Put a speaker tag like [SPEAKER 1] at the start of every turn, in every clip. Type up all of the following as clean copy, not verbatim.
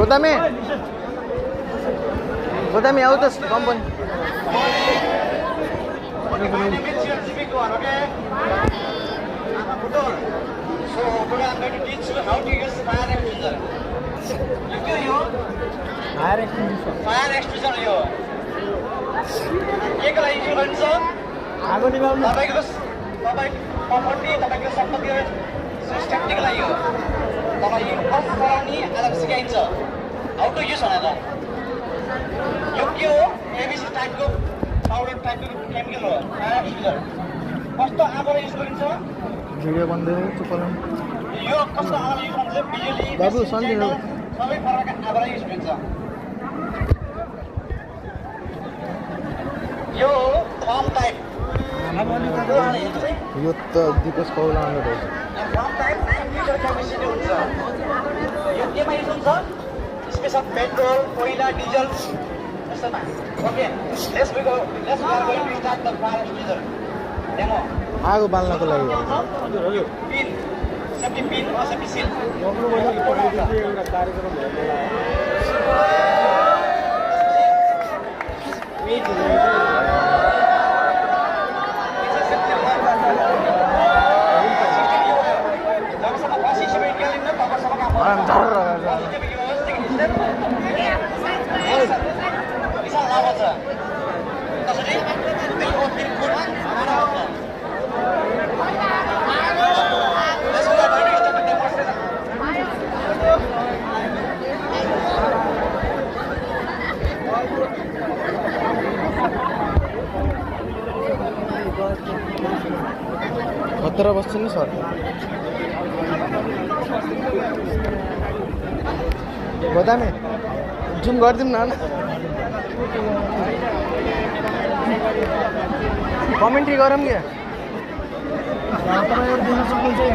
[SPEAKER 1] गोदामे आऊ त company
[SPEAKER 2] So today I'm going to teach you how to use fire extinguisher.
[SPEAKER 1] fire extinguisher
[SPEAKER 2] Fire extinguisher यो के को लागि युज गर्नुहुन्छ
[SPEAKER 1] आगो निभाउनु
[SPEAKER 2] तपाईको प्रपर्टी तपाईको सम्पत्ति सेफ्टीको लागि हो तपाई यो फर्स्ट गराउने आजको सिकाइन्छ हाउ टु युज भनेर यो के हो एबीसी टाइपको पाउडर टाइपको केमिकल हो फायर एक्सटिंग्विशर कस्तो आगोले युज गरिन्छ
[SPEAKER 1] भिडियो बन्दै चुपलाउनु
[SPEAKER 2] यो कस्तो आगोले युज गरिन्छ बिजुली
[SPEAKER 1] बाबु सन्दिनु
[SPEAKER 2] सबै प्रकारका आगोले युज गरिन्छ यो फर्म टाइप
[SPEAKER 1] यो त दिपेश कौलाले हो
[SPEAKER 2] फर्म टाइप 9 लिटर क्यापेसिटी हुन्छ यो केमा युज हुन्छ स्पेशल पेट्रोल कोइला डिजल यस्तोमा okay let's go to start the fire extinguisher demo
[SPEAKER 1] आगो बाल्नको लागि
[SPEAKER 2] हजुर पिन सेफ्टी पिन र सेफ्टी सिल एउटा कार्यक्रम
[SPEAKER 1] खतरा बस्छ नि सर गोदामे जुम गरिदिउँ न कमेन्ट्री गरौँ क्या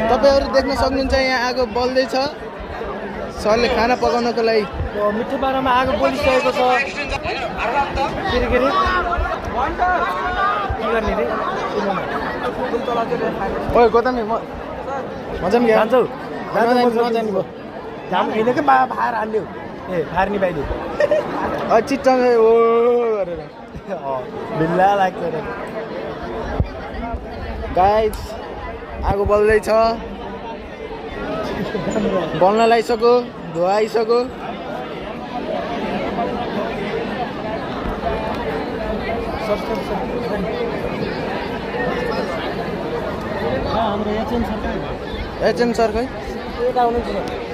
[SPEAKER 1] तपाईँहरू देख्न सक्नुहुन्छ यहाँ आगो बल्दैछ सरले खाना पकाउनको लागि
[SPEAKER 3] मिठो पारामा आगो बलिसकेको छ के गर्ने रे
[SPEAKER 1] ओइ गोदामे मजा पनि
[SPEAKER 3] जान्छौ
[SPEAKER 1] नजानी भयो
[SPEAKER 3] जाम होइन कि बाहिर हाल्यो ए बाहिर निभाइदियो
[SPEAKER 1] चिट्टङ ओ गरेर
[SPEAKER 3] ढिल्ला लाग्छ रे
[SPEAKER 1] गाइस आगो बल्दैछ बल्न लागिसक्यो धुवा आइसक्यो
[SPEAKER 3] हाम्रो एचएम सरकार
[SPEAKER 1] एचएम सर खै
[SPEAKER 3] यता आउनुहुन्छ